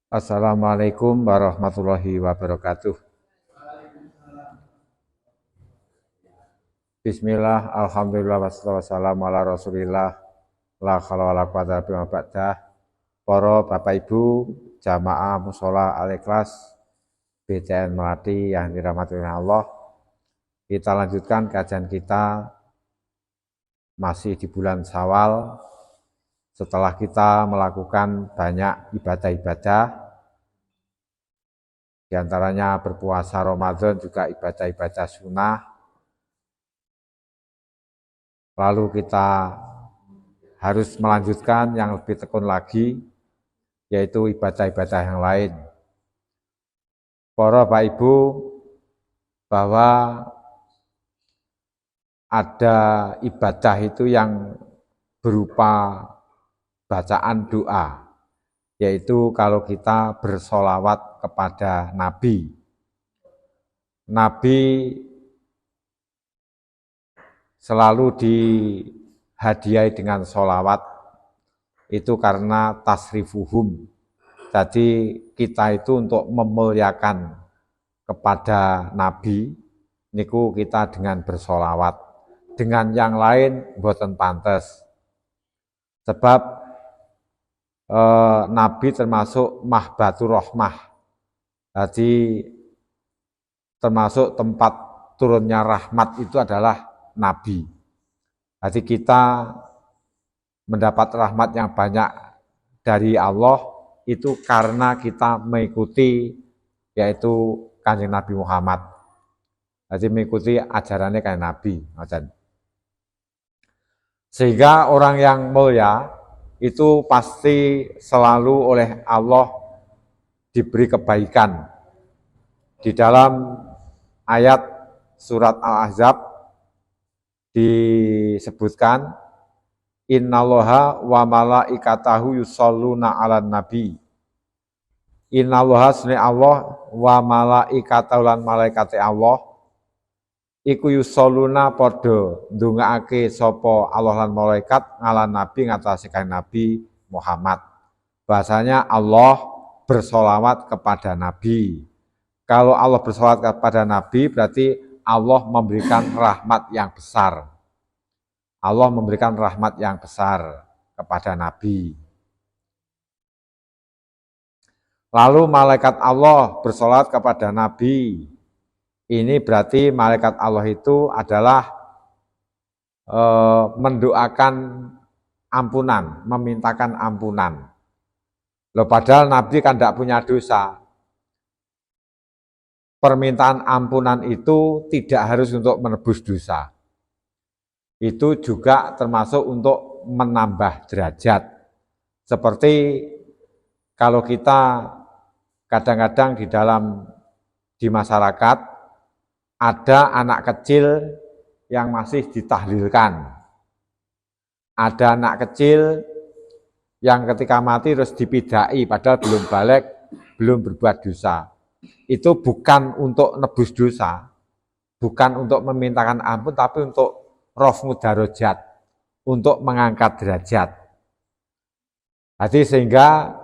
Assalamualaikum warahmatullahi wabarakatuh. Bismillah, alhamdulillah, wassalatu wassalamu ala rasulillah, la haula wala quwata illa billah. Para Bapak Ibu, jamaah mushola Al-Ikhlas BTN Melati yang dirahmati oleh Allah, kita lanjutkan kajian kita masih di bulan Syawal. Setelah kita melakukan banyak ibadah-ibadah, di antaranya berpuasa Ramadan, juga ibadah-ibadah sunnah. Lalu kita harus melanjutkan yang lebih tekun lagi, yaitu ibadah-ibadah yang lain. Para Bapak Ibu, bahwa ada ibadah itu yang berupa bacaan doa, yaitu kalau kita bersolawat kepada Nabi. Nabi selalu dihadiahi dengan solawat, itu karena tasrifuhum. Jadi kita itu untuk memuliakan kepada Nabi, niku kita dengan bersolawat. Dengan yang lain boten pantes. Sebab Nabi termasuk mahbatur rahmah. Jadi termasuk tempat turunnya rahmat itu adalah Nabi. Jadi kita mendapat rahmat yang banyak dari Allah itu karena kita mengikuti yaitu Kanjeng Nabi Muhammad. Jadi mengikuti ajarannya Kanjeng Nabi. Sehingga orang yang mulia itu pasti selalu oleh Allah diberi kebaikan. Di dalam ayat surat Al-Ahzab disebutkan, Innallaha wa malaikatahu yusholluna 'alan nabi. Innallaha sunni Allah wa malaikatahu lan malaikate Allah iku yusholluna padha ndongaake sapa Allah lan malaikat ngalan nabi ngatasi kanjeng Nabi Muhammad. Bahasanya Allah bersolawat kepada Nabi. Kalau Allah bersolawat kepada Nabi berarti Allah memberikan rahmat yang besar. Allah memberikan rahmat yang besar kepada Nabi. Lalu malaikat Allah bersolawat kepada Nabi. Ini berarti malaikat Allah itu adalah mendoakan ampunan, memintakan ampunan. Loh, padahal Nabi kan tidak punya dosa. Permintaan ampunan itu tidak harus untuk menebus dosa. Itu juga termasuk untuk menambah derajat. Seperti kalau kita kadang-kadang di masyarakat ada anak kecil yang masih ditahlilkan. Ada anak kecil yang ketika mati terus dipidai padahal belum balik, belum berbuat dosa. Itu bukan untuk nebus dosa, bukan untuk memintakan ampun, tapi untuk raf'u darajat, untuk mengangkat derajat. Jadi sehingga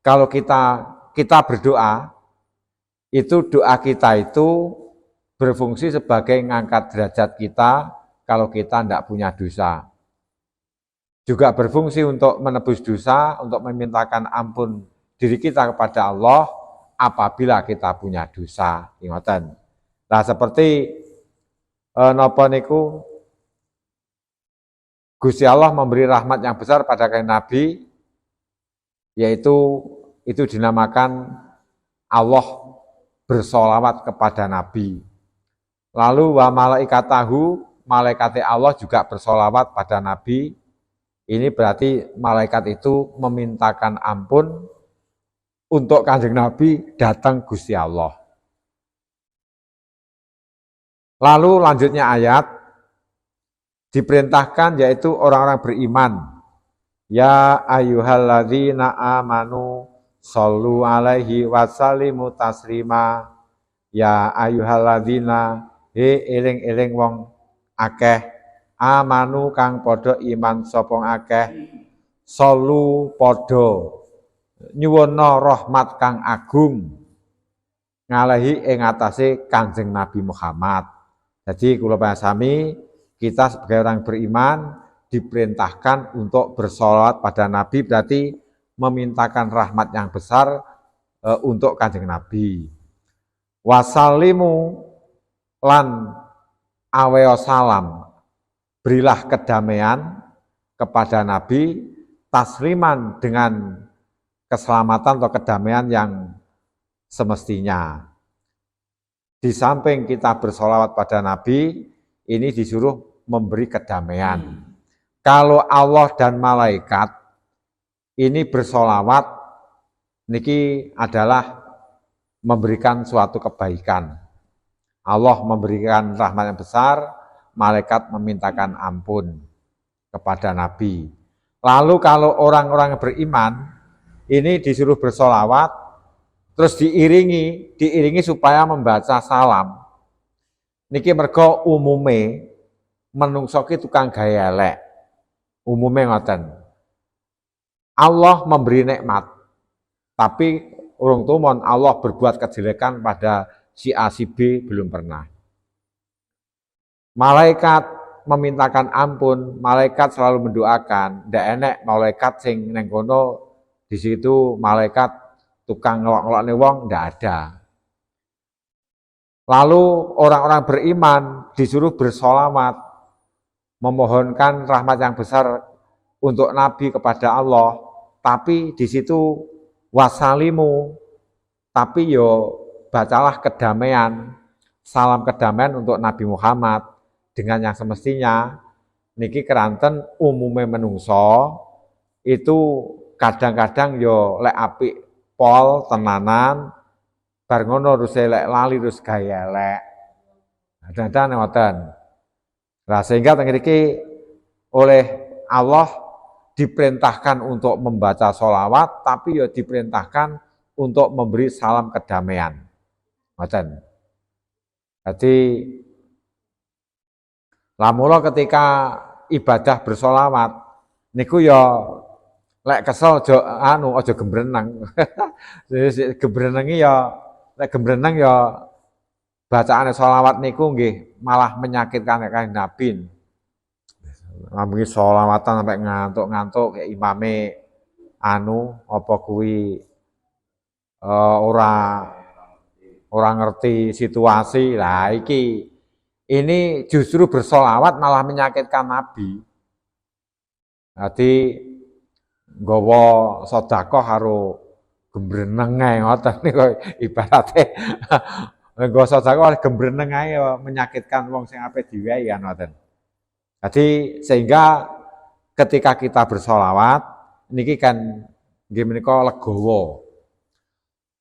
kalau kita berdoa, itu doa kita itu berfungsi sebagai mengangkat derajat kita kalau kita tidak punya dosa. Juga berfungsi untuk menebus dosa, untuk memintakan ampun diri kita kepada Allah apabila kita punya dosa. Ingatan. Nah, seperti napa niku Gusti Allah memberi rahmat yang besar pada kanjeng Nabi, yaitu itu dinamakan Allah bersolawat kepada Nabi. Lalu wa malaikatahu, malaikate Allah juga bersolawat pada Nabi. Ini berarti malaikat itu memintakan ampun untuk kanjeng Nabi datang Gusti Allah. Lalu lanjutnya ayat diperintahkan yaitu orang-orang beriman. Ya ayyuhalladzina amanu shollu alaihi wasallimu taslima. Ya ayyuhalladzina eling-eling wong akeh amanu kang padha iman sapa akeh shollu padha nyuwuna rahmat kang agung ngalahi ing atase Kanjeng Nabi Muhammad. Jadi kula sami kita sebagai orang beriman diperintahkan untuk bersolawat pada Nabi, berarti memintakan rahmat yang besar untuk Kanjeng Nabi. Wasalimu lan aweo salam, berilah kedamaian kepada Nabi, tasliman dengan keselamatan atau kedamaian yang semestinya. Di samping kita bersolawat pada Nabi, ini disuruh memberi kedamaian. Kalau Allah dan malaikat ini bersolawat, niki adalah memberikan suatu kebaikan. Allah memberikan rahmat yang besar, malaikat memintakan ampun kepada Nabi. Lalu kalau orang-orang yang beriman, ini disuruh bersolawat, terus diiringi supaya membaca salam. Niki mergo umume menungso ki tukang gaya elek. Umume ngoten. Allah memberi nikmat, tapi urung tumon Allah berbuat kejelekan pada si A si B belum pernah. Malaikat memintakan ampun, malaikat selalu mendoakan. Ndak enek malaikat sing neng kono di situ malaikat tukang ngelok-ngelokne wong ndak ada. Lalu orang-orang beriman disuruh bersolawat, memohonkan rahmat yang besar untuk Nabi kepada Allah, tapi di situ wasalimu, tapi yo bacalah kedamaian, salam kedamaian untuk Nabi Muhammad dengan yang semestinya. Niki keranten umume menungso itu kadang-kadang yo lek apik pol tenanan, bar ngono terus lek lali terus gaya lek. Kadang-kadang ngoten. Nah, sehingga mriki oleh Allah diperintahkan untuk membaca sholawat, tapi ya diperintahkan untuk memberi salam kedamaian. Ngoten. Jadi lamula ketika ibadah bersolawat niku ya lek kesel aja gembreneng. Gembrenengi ya lek gembreneng ya bacaane sholawat niku nggih malah menyakitkan Kanjeng Nabi. Ngambungi sholawatan sampai ngantuk-ngantuk kayak imame apa kuwi ora ngerti situasi. Lah ini justru bersolawat malah menyakitkan Nabi. Jadi nggawa sedekah karo gembreneng ae ngoten niku ibarate. Nggawa sedekah gembreneng ae menyakitkan wong sing ape diwehi kan ngoten. Jadi sehingga ketika kita bersolawat niki kan nggih menika legowo.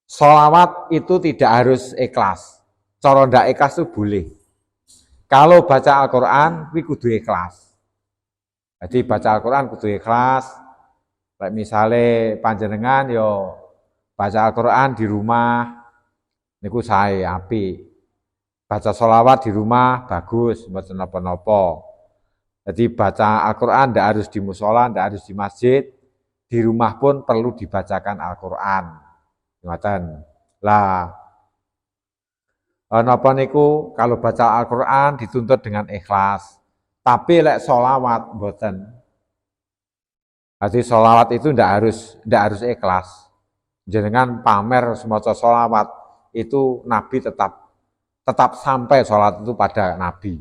Solawat itu tidak harus ikhlas. Cara ndak ikhlas itu boleh. Kalau baca Al-Qur'an kuwi kudu ikhlas. Jadi baca Al-Qur'an kudu ikhlas. Lek misale panjenengan yo baca Al-Qur'an di rumah niku sae apik. Baca sholawat di rumah bagus, mboten napa-napa. Jadi baca Al-Qur'an ndak harus di mushola, ndak harus di masjid. Di rumah pun perlu dibacakan Al-Qur'an. Ngoten. Lah napa niku kalau baca Al-Qur'an dituntut dengan ikhlas. Tapi lek sholawat mboten. Jadi sholawat itu ndak harus ikhlas. Jenengan pamer semaca sholawat itu Nabi tetap sampai sholat itu pada Nabi.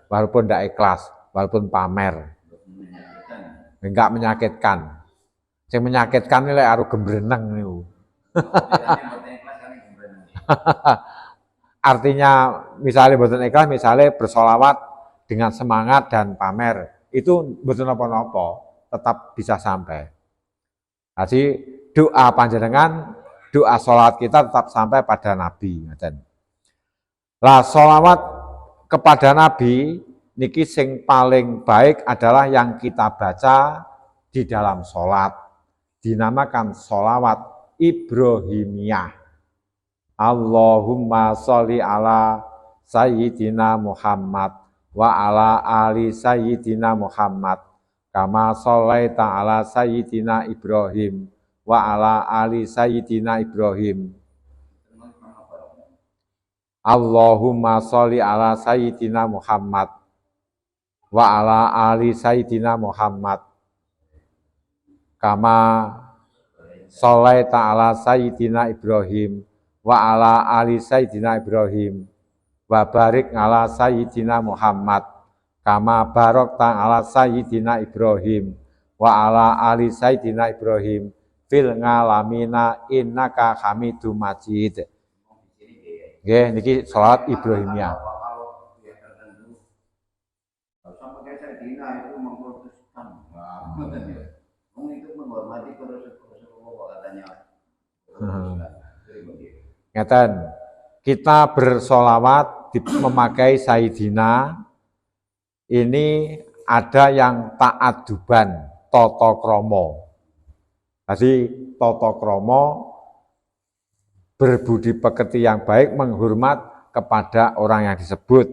Walaupun tidak ikhlas, walaupun pamer. Enggak menyakitkan. Yang menyakitkan ini aru gembreneng niku. Artinya misalnya mboten ikhlas, misalnya bersolawat dengan semangat dan pamer, itu mboten napa-napa, tetap bisa sampai. Jadi doa panjenengan, doa sholat kita tetap sampai pada Nabi. Lah sholawat kepada Nabi niki sing paling baik adalah yang kita baca di dalam sholat. Dinamakan sholawat Ibrahimiyah. Allahumma sholli ala Sayyidina Muhammad wa ala ali Sayyidina Muhammad kama sholaita ala Sayyidina Ibrahim wa ala ali sayyidina Ibrahim. Allahumma sholli ala sayyidina Muhammad wa ala ali sayyidina Muhammad kama sholaita ala sayyidina Ibrahim wa ala ali sayyidina Ibrahim wa barik ala sayyidina Muhammad kama barokta ala sayyidina Ibrahim wa ala ali sayyidina Ibrahim fil ngalamina innaka Hamidum Majid. Nggih niki salat Ibrahimiyah. Sampai Sayyidina itu mengkultuskan. Itu menghormati Rasulullah katanya. Ngeten, kita bersolawat memakai Sayyidina ini ada yang ta'aduban, tata krama. Jadi tata krama berbudi pekerti yang baik, menghormat kepada orang yang disebut.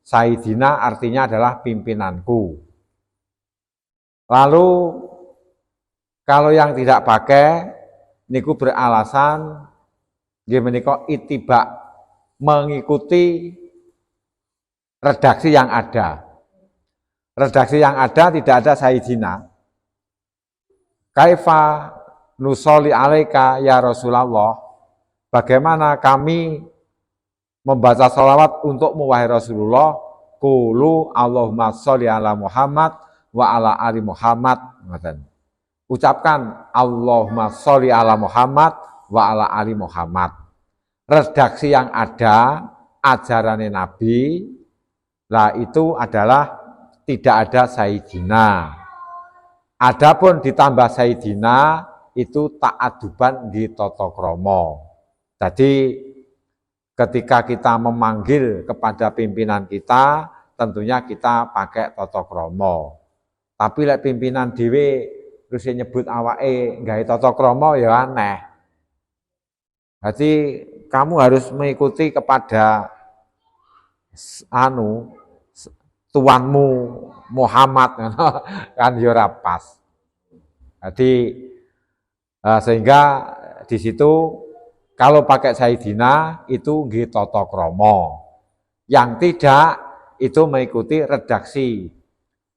Sayyidina artinya adalah pimpinanku. Lalu kalau yang tidak pakai niku beralasan nggih menika ittiba, mengikuti redaksi yang ada. Redaksi yang ada tidak ada Sayyidina. Kaifa nusolli alaika ya Rasulullah? Bagaimana kami membaca sholawat untuk wahai Rasulullah? Qulu Allahumma sholli ala Muhammad wa ala ali Muhammad. Ucapkan Allahumma sholli ala Muhammad wa ala ali Muhammad. Redaksi yang ada, ajaran Nabi, lah itu adalah tidak ada Sayyidina. Adapun ditambah Sayyidina itu ta'aduban di tata krama. Jadi ketika kita memanggil kepada pimpinan kita, tentunya kita pakai tata krama. Tapi lek pimpinan dhewe terus nyebut awake gawe tata krama ya aneh. Jadi kamu harus mengikuti kepada tuanmu Muhammad kan ya ora pas. Jadi sehingga di situ kalau pakai Sayyidina itu nggih tata krama. Yang tidak itu mengikuti redaksi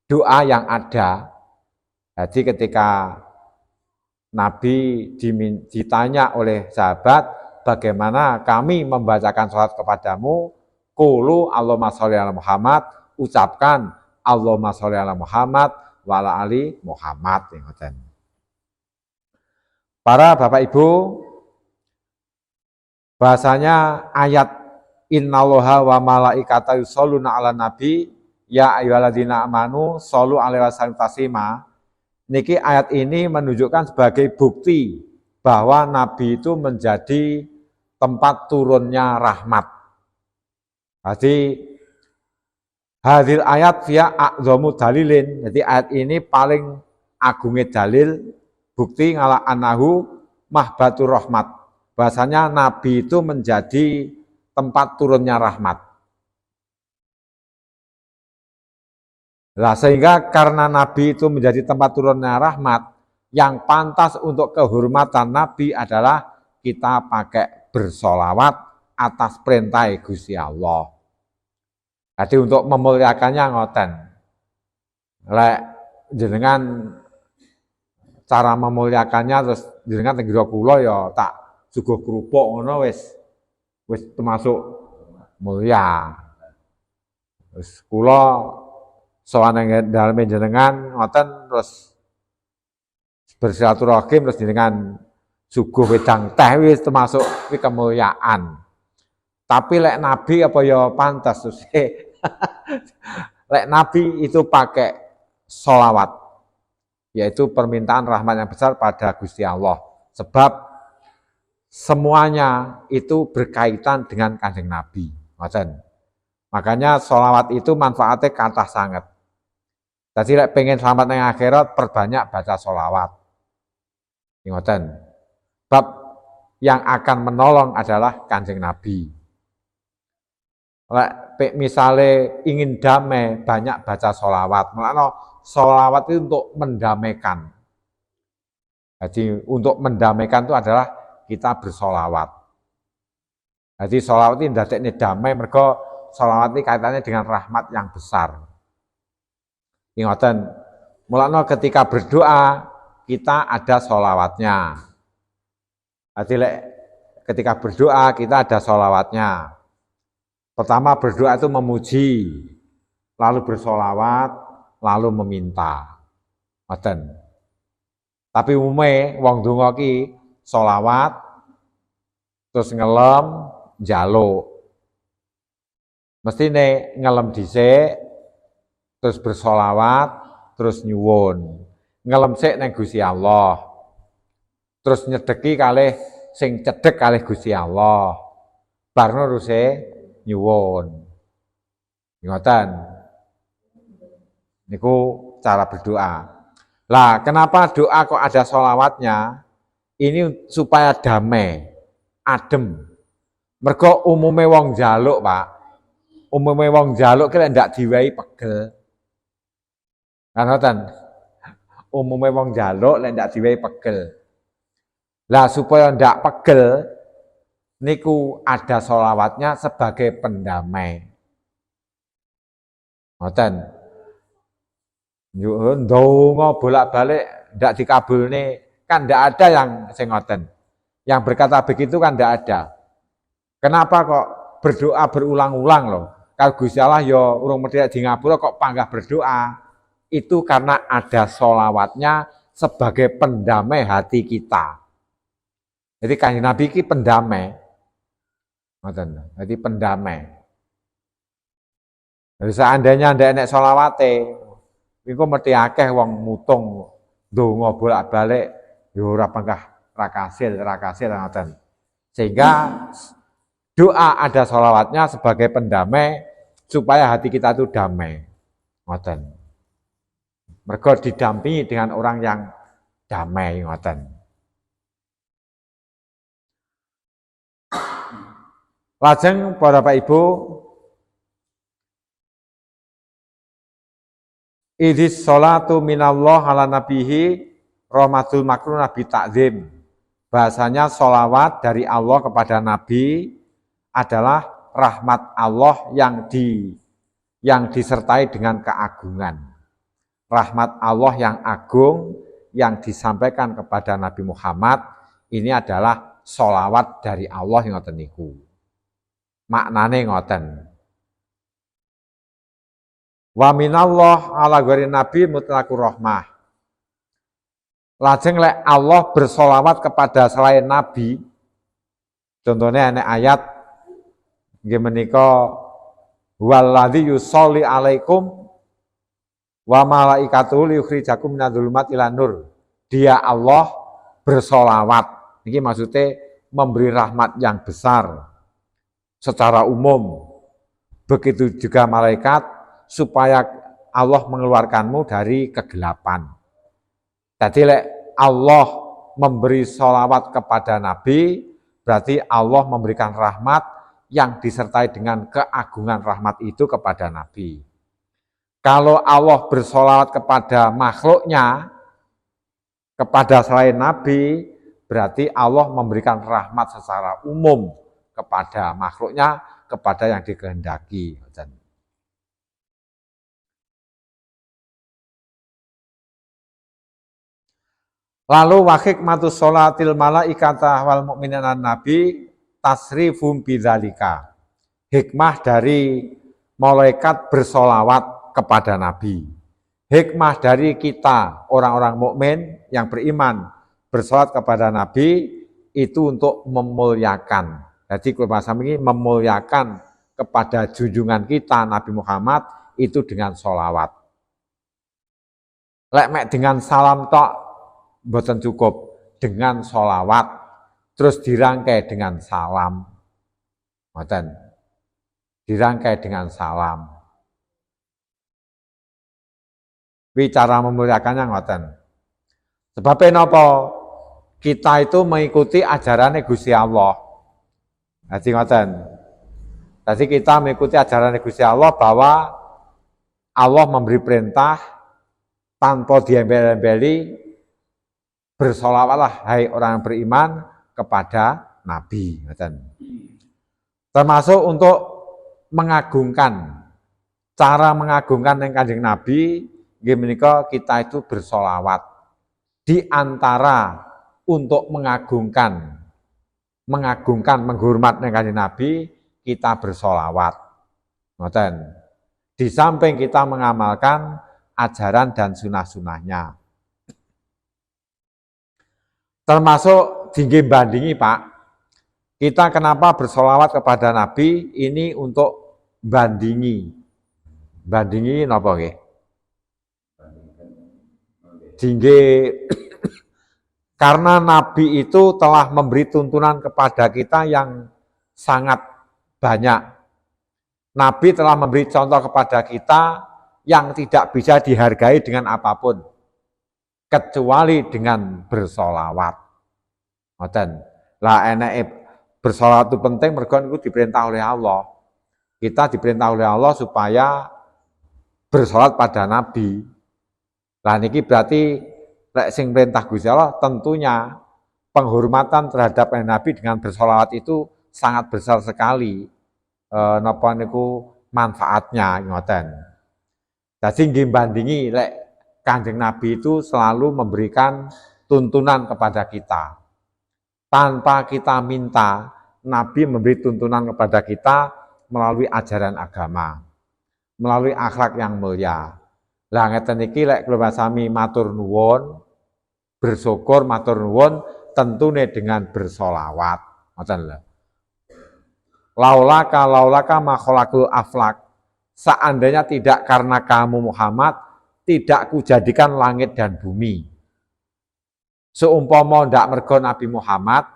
doa yang ada. Jadi ketika Nabi ditanya oleh sahabat, bagaimana kami membacakan salat kepadamu? Qulu Allahumma sholli ala Muhammad, ucapkan Allahumma sholli ala Muhammad wa ala ali Muhammad. Para Bapak Ibu, bahasanya ayat innallaha wa malaikatahu yusholluna 'alan nabi ya ayyuhalladzina amanu shollu 'alaihi wasallimu taslima. Niki ayat ini menunjukkan sebagai bukti bahwa nabi itu menjadi tempat turunnya rahmat. Jadi hadir ayat via a'dhamu dalilin. Jadi ayat ini paling agungnya dalil bukti ngala anahu mahbatur rahmat. Bahasanya Nabi itu menjadi tempat turunnya rahmat. Nah, sehingga karena Nabi itu menjadi tempat turunnya rahmat, yang pantas untuk kehormatan Nabi adalah kita pakai bersolawat atas perintah Gusti Allah. Jadi untuk memuliakannya ngoten. Lek jenengan cara memuliakannya terus jenengan tenggiro kula ya tak suguh kerupuk ngono wis termasuk mulia. Terus kula sowan daleme jenengan ngoten terus bersilaturahim terus jenengan suguh wedang teh wis termasuk kemuliaan. Tapi lek Nabi apa ya pantas terus. Lek Nabi itu pakai sholawat, yaitu permintaan rahmat yang besar pada Gusti Allah. Sebab semuanya itu berkaitan dengan Kanjeng Nabi. Makanya sholawat itu manfaatnya kathah sangat. Jadi lek pengen selamat nang akhirat perbanyak baca sholawat. Ngoten. Bab yang akan menolong adalah Kanjeng Nabi. Lek misalnya ingin damai banyak baca sholawat. Mulane sholawat itu untuk mendamaikan. Jadi untuk mendamaikan itu adalah kita bersolawat. Jadi solawat ini ndadekne damai, mergo solawat ini kaitannya dengan rahmat yang besar. Ingatkan, mulanya ketika berdoa kita ada solawatnya. Jadi ketika berdoa kita ada solawatnya. Pertama berdoa itu memuji, lalu bersolawat, lalu meminta. Ngoten. Tapi umumnya wong donga ki solawat, terus ngelem, njaluk. Mestine ngelem dhisik, terus bersolawat, terus nyuwun. Ngelem sik nang Gusti Allah. Terus nyedeki kalih sing cedhek kalih Gusti Allah. Bar nuruse nyuwun. Ngoten. Niku cara berdoa. Lah, kenapa doa kok ada sholawatnya? Ini supaya damai, adem. Mergo umume wong njaluk, Pak. Umume wong njaluk ki lek ndak diwehi pegel. Kan ngoten. Umume wong njaluk lek ndak diwehi pegel. Lah, supaya ndak pegel niku ada sholawatnya sebagai pendamai. Ngoten. Yo ndonga bolak-balik ndak dikabulne, kan ndak ada yang sing ngoten. Yang berkata begitu kan ndak ada. Kenapa kok berdoa berulang-ulang loh? Kalau Gusti Allah ya urung mesti di ngapura kok panggah berdoa. Itu karena ada sholawatnya sebagai pendamai hati kita. Jadi Kanjeng Nabi ki pendamai. Jadi pendamai. Jadi seandainya ndak enek sholawate, iku mesti akeh wong mutung ndonga bolak-balik ya ora pangkah ra kasil ngoten. Sehingga doa ada sholawatnya sebagai pendamai supaya hati kita itu damai. Ngoten. Mergo didampingi dengan orang yang damai ngoten. Lajeng para Bapak Ibu, idhis sholatu minallah ala nabihi rahmatul makrunah bi ta'zim. Bahasanya sholawat dari Allah kepada Nabi adalah rahmat Allah yang disertai dengan keagungan. Rahmat Allah yang agung yang disampaikan kepada Nabi Muhammad ini adalah sholawat dari Allah yang ngoten niku. Maknane ngoten. Wa minallah ala ghairi nabi mutlaqur rahmah. Lajeng lek Allah bersolawat kepada selain nabi. Contohnya ana ayat nggih menika waladzi yusolli alaikum wa malaikatuhu liyukhrijakum minadz-dzulumati ilan nur. Dia Allah bersolawat. Ini maksudnya memberi rahmat yang besar secara umum. Begitu juga malaikat supaya Allah mengeluarkanmu dari kegelapan. Jadi Allah memberi sholawat kepada Nabi, berarti Allah memberikan rahmat yang disertai dengan keagungan rahmat itu kepada Nabi. Kalau Allah bersolawat kepada makhluknya, kepada selain Nabi, berarti Allah memberikan rahmat secara umum kepada makhluknya, kepada yang dikehendaki. Lalu wa hikmatus sholatil malaikata wal mu'minina nabi tasrifum bidzalika. Hikmah dari malaikat bersolawat kepada Nabi. Hikmah dari kita orang-orang mukmin yang beriman bersolawat kepada Nabi itu untuk memuliakan. Jadi kalau bahasa ini memuliakan kepada junjungan kita Nabi Muhammad itu dengan sholawat. Lek mek dengan salam tok boten cukup, dengan sholawat terus dirangkai dengan salam. Ngoten. Dirangkai dengan salam. Bicara memuliakannya ngoten. Sebabnya napa? Kita itu mengikuti ajaran Gusti Allah. Jadi ngoten. Jadi kita mengikuti ajaran Gusti Allah bahwa Allah memberi perintah tanpa diembel-embeli, bersolawatlah hai orang yang beriman kepada Nabi. Termasuk untuk mengagungkan, cara mengagungkan yang Kanjeng Nabi, nggih menika kita itu bersolawat. Di antara untuk mengagungkan, menghormat yang Kanjeng Nabi, kita bersolawat. Ngoten. Di samping kita mengamalkan ajaran dan sunah-sunahnya. Termasuk tinggi bandingi Pak, kita kenapa bersolawat kepada Nabi, ini untuk bandingi napa nggih? Tinggi karena Nabi itu telah memberi tuntunan kepada kita yang sangat banyak. Nabi telah memberi contoh kepada kita yang tidak bisa dihargai dengan apapun, kecuali dengan bersolawat. Ngoten. Lah enek bersolawat itu penting mergo niku diperintah oleh Allah. Kita diperintah oleh Allah supaya bersolawat pada Nabi. Lah niki berarti lek sing perintah Gusti Allah tentunya penghormatan terhadap Nabi dengan bersolawat itu sangat besar sekali. Napa niku manfaatnya ngoten. Dadi nggih bandingi lek Kanjeng Nabi itu selalu memberikan tuntunan kepada kita. Tanpa kita minta, Nabi memberi tuntunan kepada kita melalui ajaran agama, melalui akhlak yang mulia. Lah ngeten iki lek kula sami matur nuwun, bersyukur matur nuwun tentune dengan bersolawat. Ngoten lho. Laulaka makhlukul aflak. Seandainya tidak karena kamu Muhammad, tidak kujadikan langit dan bumi. Seumpama ndak mergo Nabi Muhammad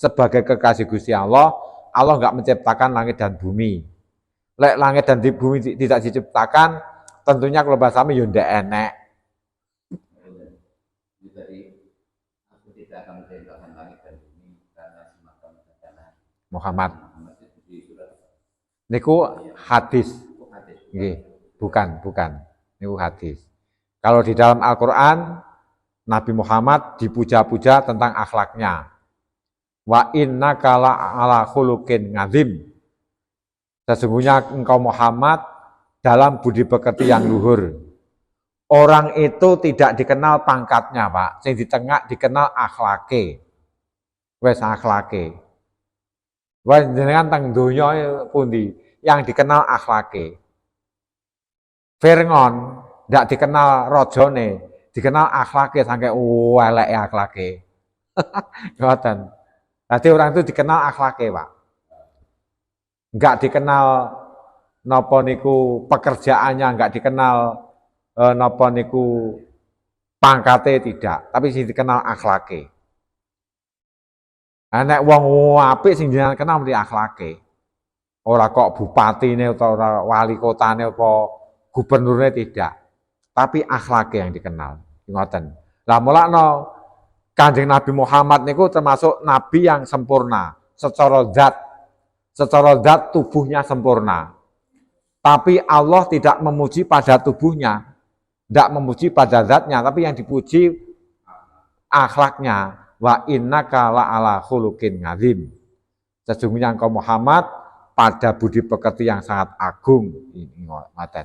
sebagai kekasih Gusti Allah, Allah enggak menciptakan langit dan bumi. Lek langit dan bumi tidak diciptakan, tentunya kalau bahasa kami ya ndak enek. Jadi aku tidak akan menciptakan langit dan bumi karena semacam bencana. Muhammad. Niku hadis. Nggih, bukan. Niku hadis. Kalau di dalam Al-Qur'an Nabi Muhammad dipuja-puja tentang akhlaknya. Wa innaka ala khuluqin ngazim. Sesungguhnya engkau Muhammad dalam budi pekerti yang luhur. Orang itu tidak dikenal pangkatnya, Pak. Sing dikenal akhlake. Wes akhlake. Wes jenengan teng donya pundi yang dikenal akhlake. Fir'aun ndak dikenal rajane, dikenal akhlake sampai eleke akhlake. Ngoten. Berarti orang itu dikenal akhlake, Pak. Enggak dikenal napa niku pekerjaannya, enggak dikenal napa niku pangkate tidak, tapi sing dikenal akhlake. Nek wong apik sing jenengan kenal mesti akhlake. Ora kok bupatine utawa wali kotane apa gubernurnya tidak, tapi akhlake yang dikenal. Ngoten. Lah mulakno Kanjeng Nabi Muhammad niku termasuk nabi yang sempurna secara zat. Secara zat tubuhnya sempurna. Tapi Allah tidak memuji pada tubuhnya, tidak memuji pada zatnya, tapi yang dipuji akhlaknya. Wa innaka la'ala khuluqin ngazim. Sesungguhnya engkau Muhammad pada budi pekerti yang sangat agung. Ini ngoten.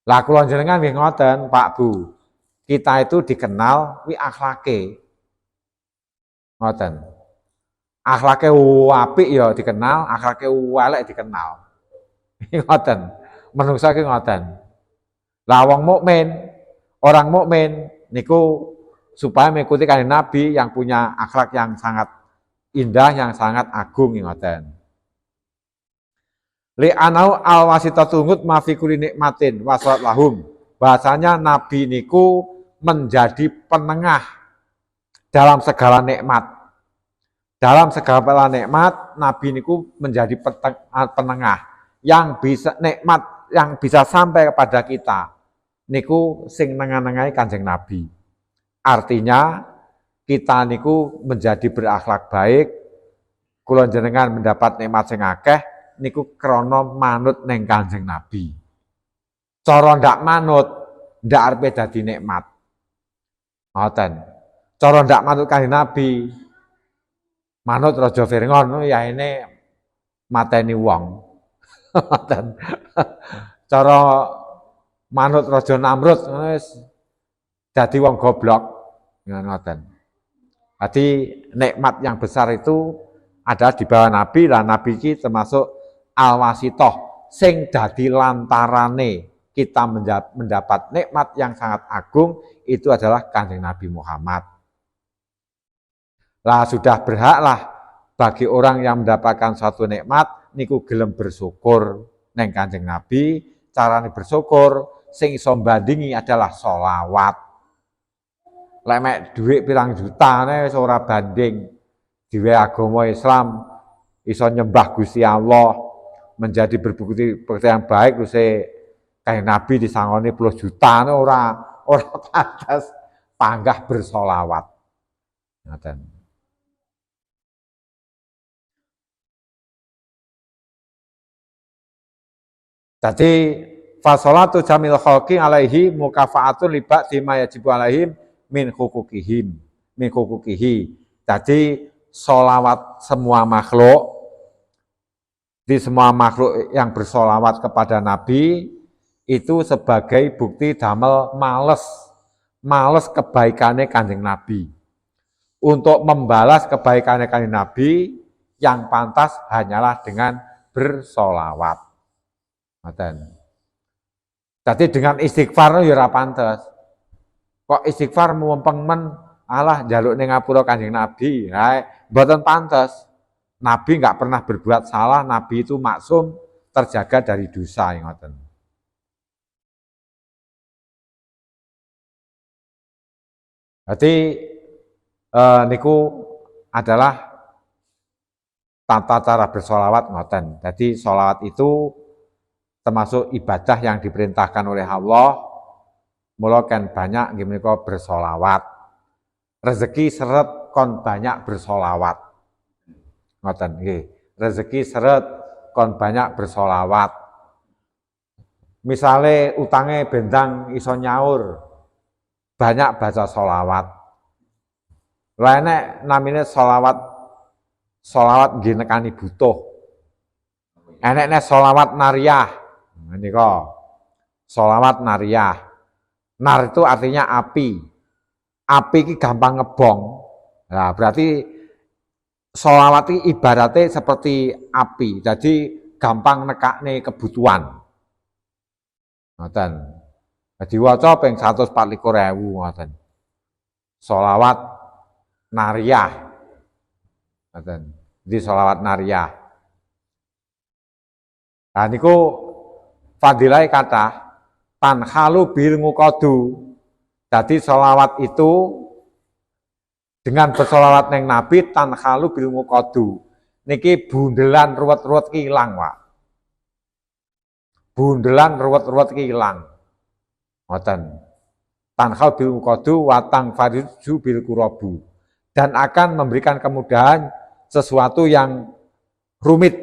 Lah kula jenengan nggih ngoten, Pak Bu. Kita itu dikenal wi akhlake. Ngoten. Akhlake apik ya dikenal, akhlake elek dikenal. Ngoten. Menungsa ki ngoten. Lah wong mukmin, orang mukmin niku supaya mengikuti kanjeng Nabi yang punya akhlak yang sangat indah, yang sangat agung ngoten. Li anau al wasitatu ma fi kulli nikmatin wasat lahum. Bahasanya Nabi niku menjadi penengah dalam segala nikmat. Dalam segala nikmat Nabi niku menjadi penengah yang bisa nikmat yang bisa sampai kepada kita. Niku sing nengah-nengahi Kanjeng Nabi. Artinya kita niku menjadi berakhlak baik, kula jenengan mendapat nikmat sing akeh niku krana manut ning Kanjeng Nabi. Cara ndak manut ndak arepe dadi nikmat. Ngoten. cara ndak manut Kanjeng Nabi. Manut Raja Firngon ya ini mateni wong. Dan cara manut Raja Namrud wis dadi wong goblok ngoten. Jadi nikmat yang besar itu adalah di bawah Nabi, lah Nabi iki termasuk al-wasithah sing dadi lantarane kita mendapat nikmat yang sangat agung itu adalah Kanjeng Nabi Muhammad. Lah sudah berhaklah bagi orang yang mendapatkan suatu nikmat niku gelem bersyukur neng Kanjeng Nabi. Carane bersyukur sing iso bandingi adalah sholawat. Lek mek dhuwit pirang jutane wis ora banding. Dhewe agama Islam iso nyembah Gusti Allah menjadi berbukti yang baik terus Kanjeng Nabi disangoni 10 juta ora pantas panggah bersolawat. Ngoten. Jadi fasolatu jamil khalqi alaihi mukafaatun liba dima yajibu alaihim min hukukihi. Jadi solawat semua makhluk, di semua makhluk yang bersolawat kepada Nabi itu sebagai bukti damel males kebaikannya Kanjeng Nabi. Untuk membalas kebaikannya Kanjeng Nabi yang pantas hanyalah dengan bersolawat. Jadi dengan istighfar ya ora pantes. Kok istighfar mumpeng men alah njaluk ning ngapura Kanjeng Nabi. Mboten pantes. Nabi enggak pernah berbuat salah, Nabi itu maksum, terjaga dari dosa ngoten. Jadi niku adalah tata cara bersolawat ngoten. Jadi solawat itu termasuk ibadah yang diperintahkan oleh Allah. Mula kan banyak nggih menika bersolawat. Rezeki seret kon banyak bersolawat. Ngoten nggih. Rezeki seret kon banyak bersolawat. Misale utange bendang iso nyaur, banyak baca solawat. Lah nek namine solawat nggih nekani butuh. Enek nek solawat nariyah. Menika solawat nariyah. Nar itu artinya api. Api ini gampang ngebong. Nah, berarti solawat ini ibaratnya seperti api. Jadi gampang nekakne kebutuhan. Ngoten. Jadi waca ping 124.000 ngoten. Solawat nariyah. Ngoten. Jadi solawat nariyah. Nah niku fadilah kata tanhalu bil muqadu. Jadi sholawat itu dengan bersolawat neng Nabi tanhalu bil muqadu. Niki bundelan ruwet-ruwet ki ilang, Pak. Bundelan ruwet-ruwet ki ilang. Ngoten. Tanhal bil muqadu wa tangfariju bil kurabu. Dan akan memberikan kemudahan sesuatu yang rumit.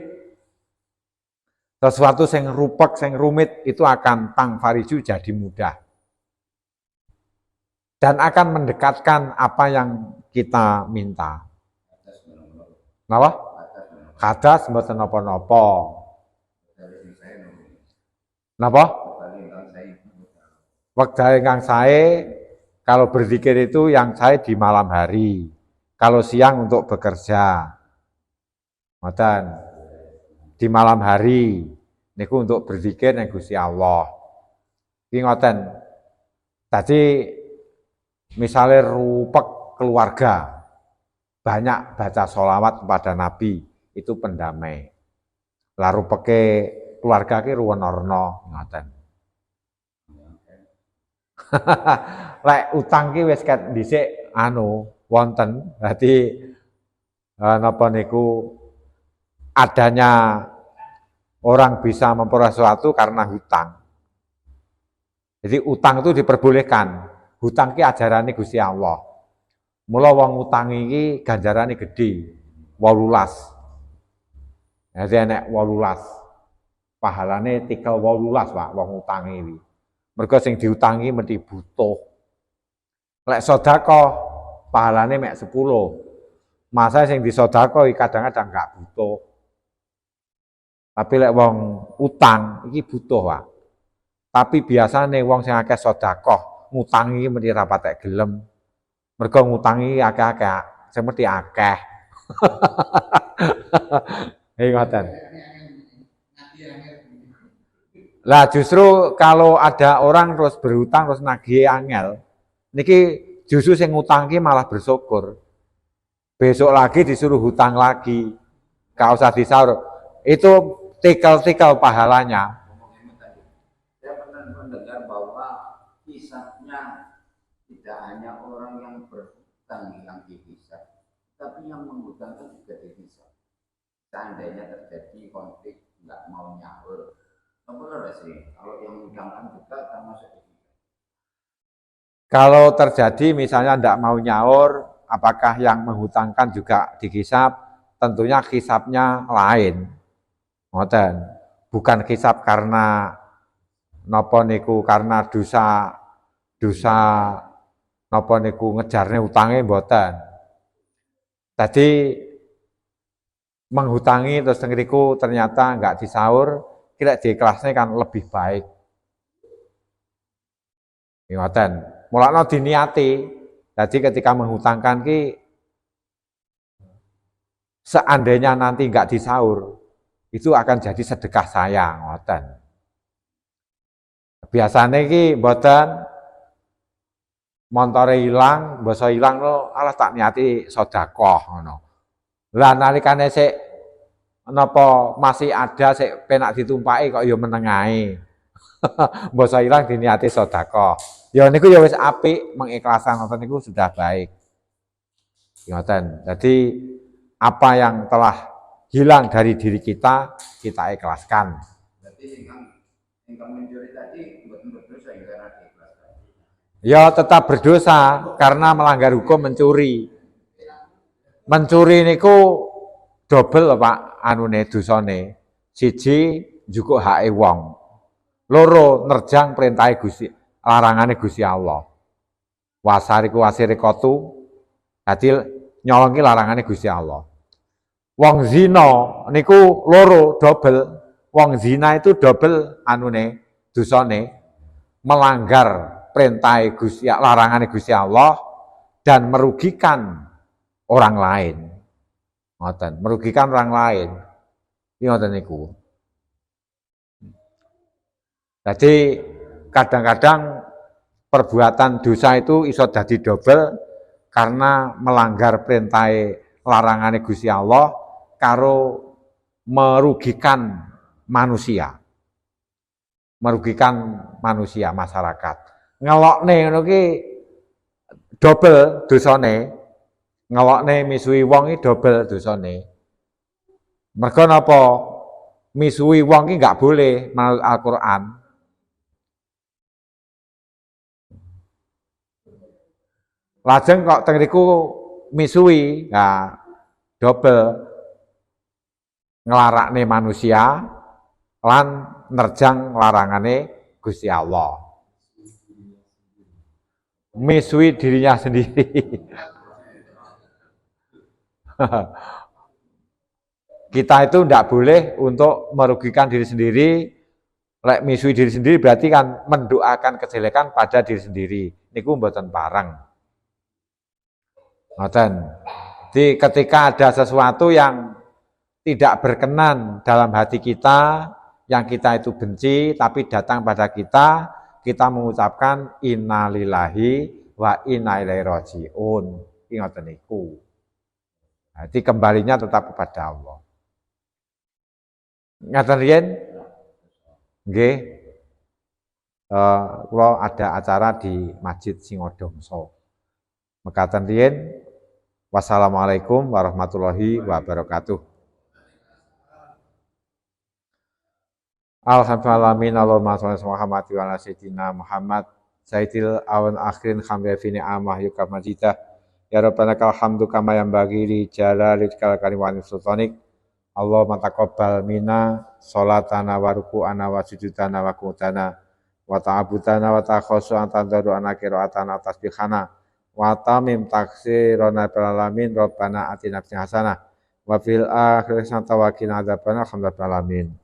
Sesuatu yang rupek, yang rumit itu akan tangfariju jadi mudah. Dan akan mendekatkan apa yang kita minta. Napa? Kadas mboten napa-napa. Napa? Wekdal ingkang sae kalau berzikir itu yang sae di malam hari. Kalau siang untuk bekerja. Ngoten. Di malam hari niku untuk berzikir nang Gusti Allah. Iki ngoten. Dadi misalnya rupek keluarga banyak baca sholawat kepada Nabi itu pendamai. Lah rupeke keluarga ki ruwen-orno ngoten. Lek utang ki wis ket dhisik wonten. Dadi napa niku adanya orang bisa memperoleh sesuatu karena hutang. Jadi utang itu diperbolehkan. Hutang ki ajarane Gusti Allah. Mula wong utang iki ganjarane gedhe, 18. Jadi enek 18. Pahalane tikel 18, Pak, wong utang iki. Mergo sing diutangi mesti butuh. Lek sedekah pahalane mek 10. Masa sing disodakoi kadang-kadang gak butuh. Tapi lek wong utang iki butuh, Pak. Tapi biasane wong sing akeh sedekah ngutangi mesti ra patek gelem. Mergo ngutangi akeh-akeh, sing mesti akeh. Ngoten. Lah justru kalau ada orang terus berhutang terus nagih angel, niki justru sing ngutang ki malah bersyukur. Besok lagi disuruh hutang lagi, gak usah disaur. Itu tikal-tikal pahalanya. Saya pernah mendengar bahwa hisabnya tidak hanya orang yang berhutang yang dihisab, tapi yang menghutangkan juga dihisab. Seandainya terjadi konflik nggak mau nyaur, benar sih. Kalau yang menghutangkan juga termasuk itu. Kalau terjadi misalnya tidak mau nyaur, apakah yang menghutangkan juga dihisab? Tentunya hisabnya lain. Ngoten. Bukan hisab karena napa niku karena dosa napa niku ngejarne utange mboten. Tadi menghutangi terus ngriku ternyata enggak disaur, kira diikhlasne kan lebih baik. Ngoten. Mulane diniati. Jadi ketika menghutangkan ki seandainya nanti enggak disaur, itu akan jadi sedekah saya, ngoten. Biasane ki mboten montore ilang, basa ilang lo, alah tak niati sedekah ngono. Lah nalikane sik napa masih ada sik penak ditumpaki kok ya menengahi. Basa ilang diniati sedekah. Ya niku ya wis apik, mengikhlaskan ngoten niku sudah baik. Ngoten. Jadi apa yang telah hilang dari diri kita ikhlaskan. Berarti yang mencuri tadi berdosa yang karena diikhlaskan. Ya tetap berdosa karena melanggar hukum mencuri. Mencuri niku double Pak anune dosane. Siji njukuk hake wong. Loro nerjang perintahe Gusti, larangane Gusti Allah. Wasariku wasirikatu. Dadi nyolongi larangane Gusti Allah. Wong zina niku loro double. Wong zina itu double anune dosane melanggar perintah Gusti, larangane Gusti Allah dan merugikan orang lain. Ngoten, merugikan orang lain. Iki ngoten niku. Jadi kadang-kadang perbuatan dosa itu iso dadi double karena melanggar perintah larangane Gusti Allah karo merugikan manusia. Merugikan manusia, masyarakat. Ngelokne ngono ki double dosane. Ngelokne misuhi wong iki double dosane. Mergo napa? Misuhi wong ki enggak boleh menurut Al-Qur'an. Lajeng kok teng niku misuhi, nah double nglarakne manusia lan nerjang larangane Gusti Allah. Misuhi dirinya sendiri. Kita itu tidak boleh untuk merugikan diri sendiri. Lek misuhi diri sendiri berarti kan mendoakan kejelekan pada diri sendiri. Niku mboten pareng. Ngoten. Jadi ketika ada sesuatu yang tidak berkenan dalam hati kita, yang kita itu benci tapi datang pada kita mengucapkan innalillahi wa inna ilaihi rajiun. Ngoten niku. Jadi kembalinya tetap kepada Allah. Ngaten riyen nggih kula ada acara di Masjid Singodongso. Mekaten riyen wassalamualaikum warahmatullahi wabarakatuh. Alhamdulillahirabbil alamin Allahumma shalli ala Muhammad wa ala sayyidina Muhammad sayyidil awan akhirin khamya fi ni'amah yukamajita ya rabbana kal hamdu kama yanbaghi li jalalika karim wa sultanik Allahumma taqabbal minna sholatana wa ruku'ana wa sujudana wa qutana wa ta'abudana wa ta'khossu an tadaru ana qira'atana tasbihana wa tamim taksirona bil alamin rabbana atina fid hasanah wa fil akhirati hasanah wa qina adzabannar alhamdulillah alamin.